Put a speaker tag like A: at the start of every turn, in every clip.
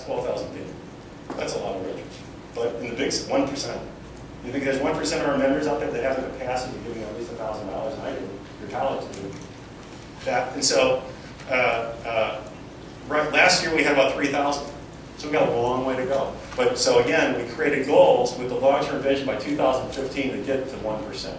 A: 12,000 people. That's a lot of realtors. But in the big, 1%. You think there's 1% of our members out there that have the capacity of giving at least $1,000, and I do, your colleagues do. That, and so, right, last year we had about 3,000. So we got a long way to go. But so again, we created goals with the long-term vision by 2015 to get to 1%.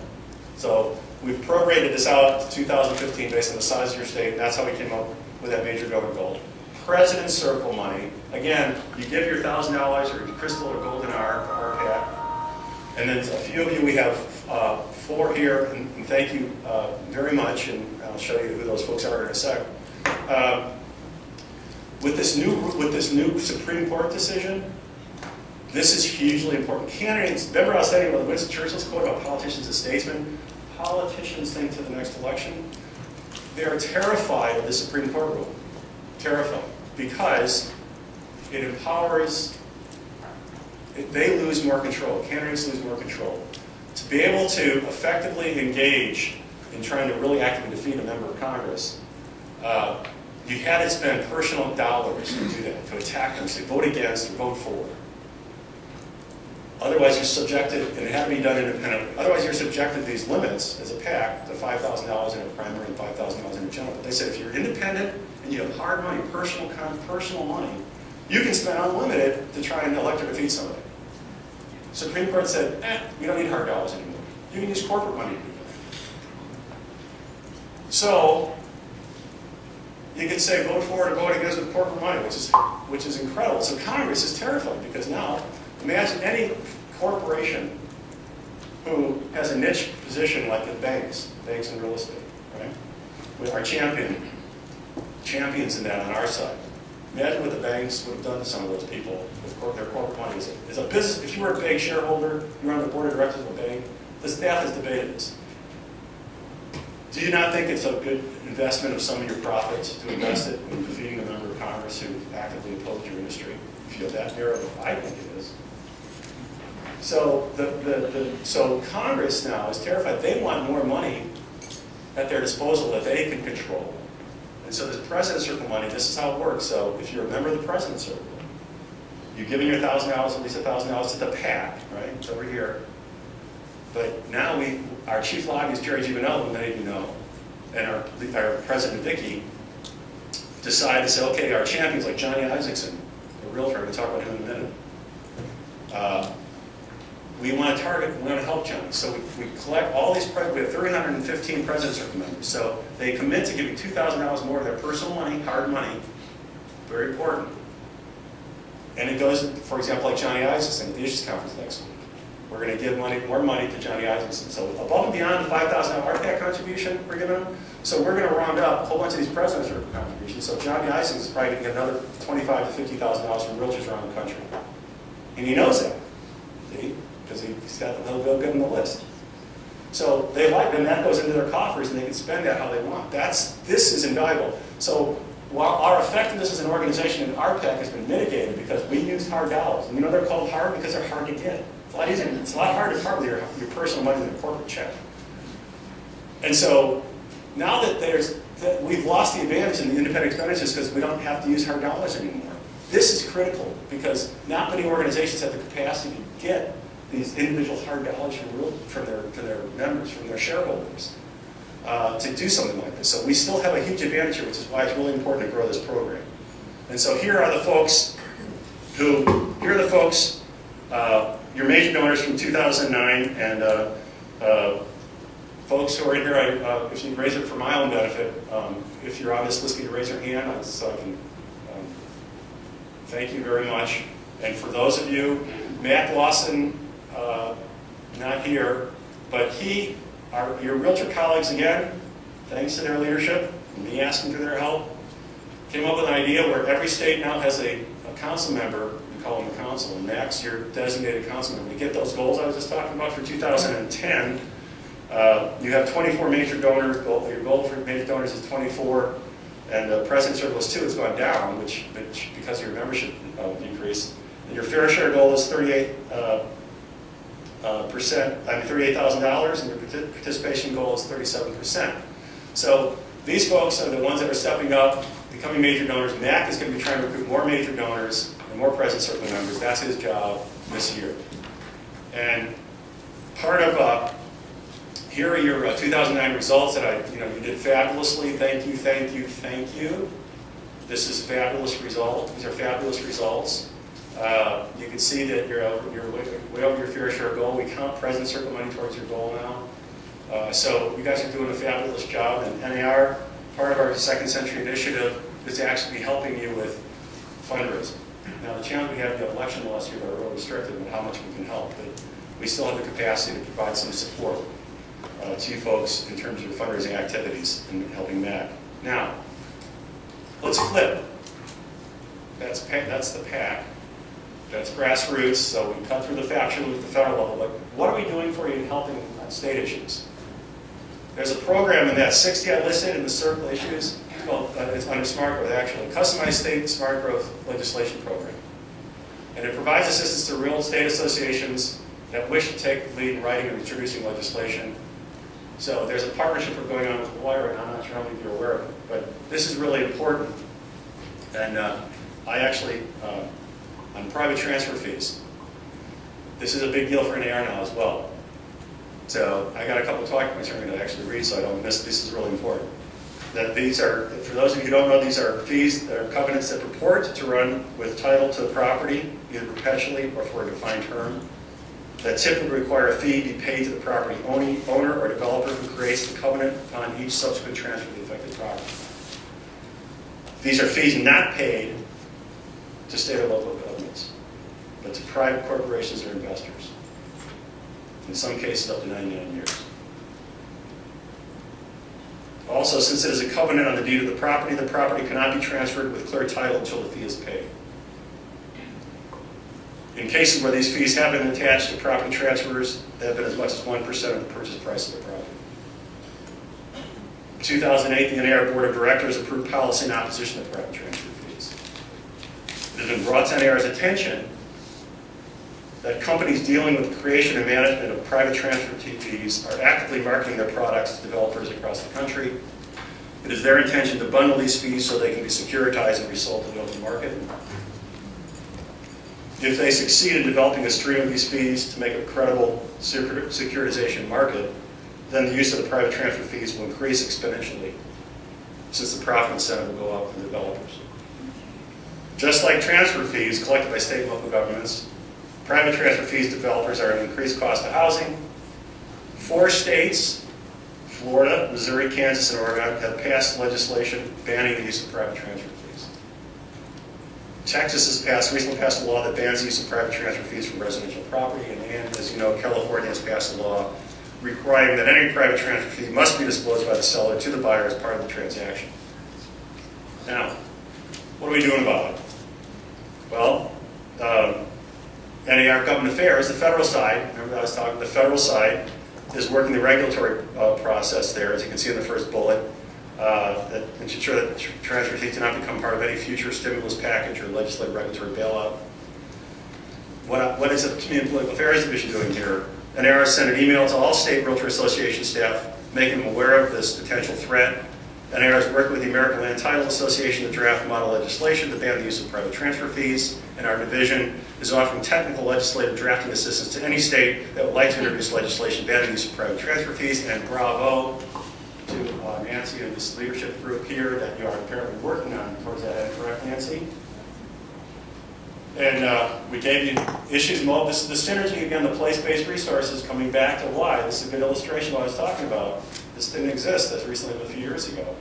A: So we've prorated this out to 2015 based on the size of your state, and that's how we came up with that major donor goal. President's Circle money. Again, you give your $1,000 or crystal or golden R hat. And then a few of you, we have 4 here, and thank you very much, and I'll show you who those folks are in a sec. With this new Supreme Court decision, this is hugely important. Candidates, remember I was saying about Winston Churchill's quote about politicians as statesmen? Politicians think to the next election. They're terrified of the Supreme Court rule. Terrified. Because it empowers, they lose more control. Candidates lose more control. To be able to effectively engage in trying to really actively defeat a member of Congress, you had to spend personal dollars to do that, to attack them, say vote against or vote for. Otherwise you're subjected, and it had to be done independently, otherwise you're subjected to these limits as a PAC, to $5,000 in a primary and $5,000 in a general. But they said if you're independent and you have hard money, personal money, you can spend unlimited to try and elect or defeat somebody. Supreme Court said, we don't need hard dollars anymore. You can use corporate money to do that. So, you can say vote for it or vote against with corporate money, which is incredible. So Congress is terrified because now, imagine any corporation who has a niche position like the banks and real estate, right? With our champions in that on our side. Imagine what the banks would have done to some of those people with their corporate money. As a business, if you were a big shareholder, you were on the board of directors of a bank, the staff has debated this. Do you not think it's a good investment of some of your profits to invest it in defeating a member of Congress who actively opposed your industry? If you have that narrative, I think it is. So, so Congress now is terrified. They want more money at their disposal that they can control. And so this President's Circle money, this is how it works. So if you're a member of the President's Circle, you're giving your $1,000, at least $1,000 to the PAC, right? It's over here. But now our chief lobbyist, Jerry Giovanello, who many of you know, and our President Vicky, decided to say, okay, our champions like Johnny Isaacson, a realtor, I'm going to talk about him in a minute. We want to target, we want to help Johnny. So we collect all these, we have 315 President's Circle members. So they commit to giving $2,000 more of their personal money, hard money, very important. And it goes, for example, like Johnny Isaacson at the Issues Conference next week. We're going to give more money to Johnny Isaacson. So above and beyond the $5,000 RPAC contribution we're giving him, so we're going to round up a whole bunch of these President's Circle contributions. So Johnny Isaacson is probably going to get another $25,000 to $50,000 from realtors around the country. And he knows that, see? Because he's got the little bit on the list. So they like, and that goes into their coffers, and they can spend that how they want. This is invaluable. So while our effectiveness as an organization in RPAC has been mitigated because we use hard dollars, and you know they're called hard because they're hard to get. It's a lot easier. It's a lot harder to part with your personal money than a corporate check. And so now that we've lost the advantage in the independent expenditures because we don't have to use hard dollars anymore. This is critical because not many organizations have the capacity to get these individual hard dollars from their members, from their shareholders, to do something like this. So we still have a huge advantage here, which is why it's really important to grow this program. And so here are the folks your major donors from 2009, and folks who are in here, if you raise it for my own benefit, if you're on this list, can you raise your hand so I can thank you very much. And for those of you, Matt Lawson, not here, but your realtor colleagues again, thanks to their leadership, and me asking for their help, came up with an idea where every state now has a council member, we call them the council, and Max, your designated council member. To get those goals I was just talking about for 2010, you have 24 major donors, your goal for major donors is 24, and the President's Circle is 2, it's gone down, which because of your membership decrease. And your fair share goal is $38,000, and your participation goal is 37%. So these folks are the ones that are stepping up, becoming major donors. MAC is going to be trying to recruit more major donors. and more present circle members. That's his job this year. And part of, here are your 2009 results that you did fabulously. Thank you, thank you, thank you. This is fabulous result. These are fabulous results. You can see that you're way over your fair share goal. We count present circle money towards your goal now. So you guys are doing a fabulous job. And NAR, part of our Second Century Initiative, is actually helping you with fundraising. Now the challenge we had in the election last year, we're real restricted on how much we can help, but we still have the capacity to provide some support to you folks in terms of your fundraising activities and helping MAC. Now, let's flip. That's the PAC. That's grassroots, so we cut through the faction with the federal level, but what are we doing for you in helping state issues? There's a program in that 60 I listed in the circle issues. Well, it's under smart growth, actually. Customized state smart growth legislation program. And it provides assistance to real state associations that wish to take the lead in writing and introducing legislation. So there's a partnership we're going on with the lawyer, and I'm not sure how many of you are aware of it, but this is really important. And I actually, on private transfer fees, this is a big deal for NAR now as well. So I got a couple of talking points I'm going to actually read so I don't miss. This is really important. That these are, for those of you who don't know, these are fees, that are covenants that purport to run with title to the property, either perpetually or for a defined term, that typically require a fee be paid to the property owner or developer who creates the covenant upon each subsequent transfer of the affected property. These are fees not paid to state or local governments, but to private corporations or investors. In some cases, up to 99 years. Also, since it is a covenant on the deed of the property cannot be transferred with clear title until the fee is paid. In cases where these fees have been attached to property transfers, they have been as much as 1% of the purchase price of the property. In 2008, the NAR Board of Directors approved policy in opposition to private transfer fees. It has been brought to NAR's attention that companies dealing with the creation and management of private transfer fees are actively marketing their products to developers across the country. It is their intention to bundle these fees so they can be securitized and resold to the open market. If they succeed in developing a stream of these fees to make a credible securitization market, then the use of the private transfer fees will increase exponentially, since the profit incentive will go up for the developers. Just like transfer fees collected by state and local governments, private transfer fees to developers are an increased cost of housing. 4 states, Florida, Missouri, Kansas, and Oregon, have passed legislation banning the use of private transfer fees. Texas has recently passed a law that bans the use of private transfer fees from residential property, and as you know, California has passed a law requiring that any private transfer fee must be disclosed by the seller to the buyer as part of the transaction. Now, what are we doing about it? Well, NAR Government Affairs, the federal side, remember I was talking, the federal side is working the regulatory process there, as you can see in the first bullet, that ensure that transfer fees do not become part of any future stimulus package or legislative regulatory bailout. What is the Community and Political Affairs Division doing here? NAR sent an email to all state Realtor Association staff, making them aware of this potential threat. NAR is working with the American Land Title Association to draft model legislation to ban the use of private transfer fees, and our division is offering technical legislative drafting assistance to any state that would like to introduce legislation banning the use of private transfer fees, and bravo to Nancy and this leadership group here that you are apparently working on towards that end, correct, Nancy? And we gave you issues, the synergy, again, the place-based resources, coming back to why. This is a good illustration of what I was talking about. This didn't exist as recently as a few years ago.